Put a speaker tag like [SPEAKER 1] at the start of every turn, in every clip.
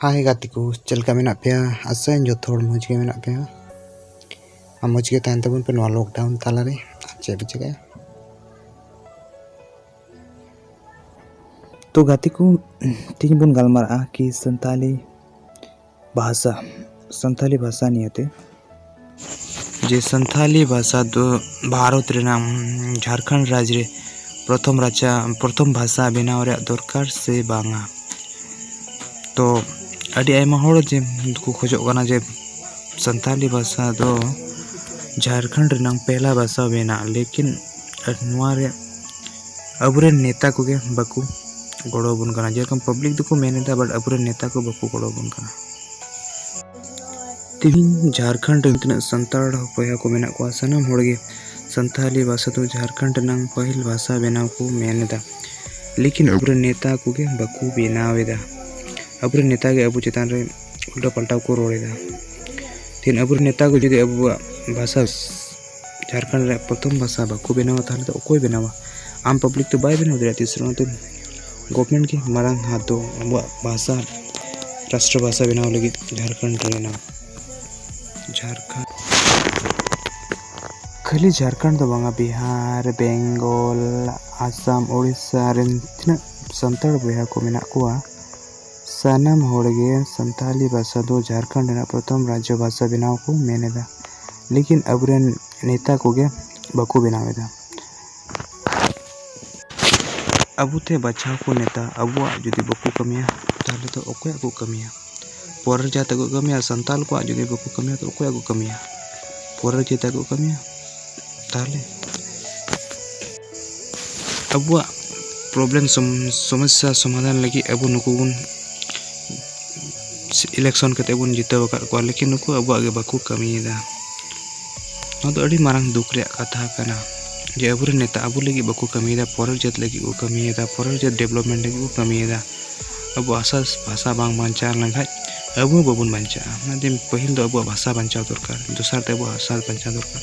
[SPEAKER 1] हाय गाती को चलका मेना पे आसा जो थोड़ मौज के मेना पे मौज के तहन तबन पे लॉकडाउन तालारे चे बचे तो गाती को तीन बन गलमारा कि संताली भाषा नियते जे संताली भाषा दो भारत रेना झारखंड राज्य रे प्रथम भाषा बनाव रे दरकार से बांगा तो अड़ी आयमा होड़ जे को खोजोग कना जे संताली भाषा दो झारखंड रेना पहला भाषा बेना लेकिन नुआरे अबुरे नेता को के बाकू गड़ो बन कना जेरकम पब्लिक दुको मेनेदा बट अबुरे नेता को बाकू गड़ो बन कना तीन झारखंड इतना संताड़ बया को मेना को सनम होड़गे संताली भाषा तो झारखंड नंग पहल भाषा बेनाव को मेनेदा लेकिन अबुरे नेता को के बाकू बेनावेदा अबुरे नेता के अबु चेतान रे उल्टा पलटा को रोड़ेदा तीन अबुरे नेता को जुदी अबु भाषा झारखंड रे प्रथम भाषा बाकू बेनावा ताले तो कोई बेनावा आम पब्लिक तो बाय बेनाव दे तीसरा तो गवर्नमेंट के मारांग हाथ दो अबु भाषा राष्ट्र भाषा बेनाव लगी झारखंड रे ना झारखंड खाली झारखंड तो बांगा बिहार बेंगल आसाम ओडिशा रेन तिना संताड़ बया को मेना कोआ सानम होड़गे संताली भाषा दो झारखंड रेना प्रथम राज्य भाषा बेनाव को मेनेदा लेकिन अबुरे नेता को गे बाकू बेनावेदा अबु ते बचाव को नेता अबुआ जुदी बाकू कमिया ताले तो ओकोया को कमिया पोरर जाता को कमिया संताल को जुदी बाकू कमिया तो ओकोया को कमिया पोरर जाता को कमिया ताले अबुआ प्रॉब्लम समस्या समाधान लगी अबु नुकु बुन इलेक्शन कते बुन जिताव का को लेकिन नुकु अबुआ गे बाकू कमियेदा तो अड़ी मारंग दुख रे कथा कना जे अबुरे नेता अबु लगी बाकू कमियेदा पोरर जात लगी को कमियेदा पोरर जात डेवलपमेंट लगी को कमियेदा अबु आसास भाषा बांग बांचा लंघाय अबु बाबुन बांचा ना दिन पहिल दो अबु भाषा बांचा दरकार दूसरा ते अबु भाषा बांचा दरकार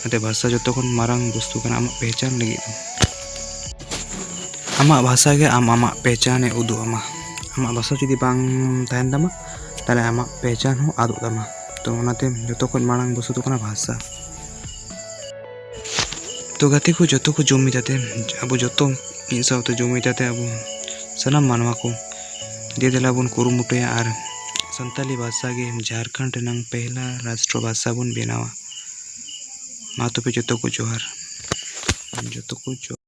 [SPEAKER 1] अते भाषा जतो खन मारंग वस्तु कना आमा पहचान लगी आमा भाषा के आमा पहचान ए उदु आमा भाषा जुदी बांग तहन तमा ताले आमा पहचान हो आदो तमा तो ओनाते जतो खन मारंग वस्तु कना भाषा तो गाते को जतो को जुमी जाते अब जतो मिद सावते जुमी जाते अब सनाम मानवा को दे देला बन कुरुमुटया आर संताली भाषा के झारखंड नंग पहला राष्ट्र भाषा बन बेनावा मा तो पे जतो को जोहार जतो को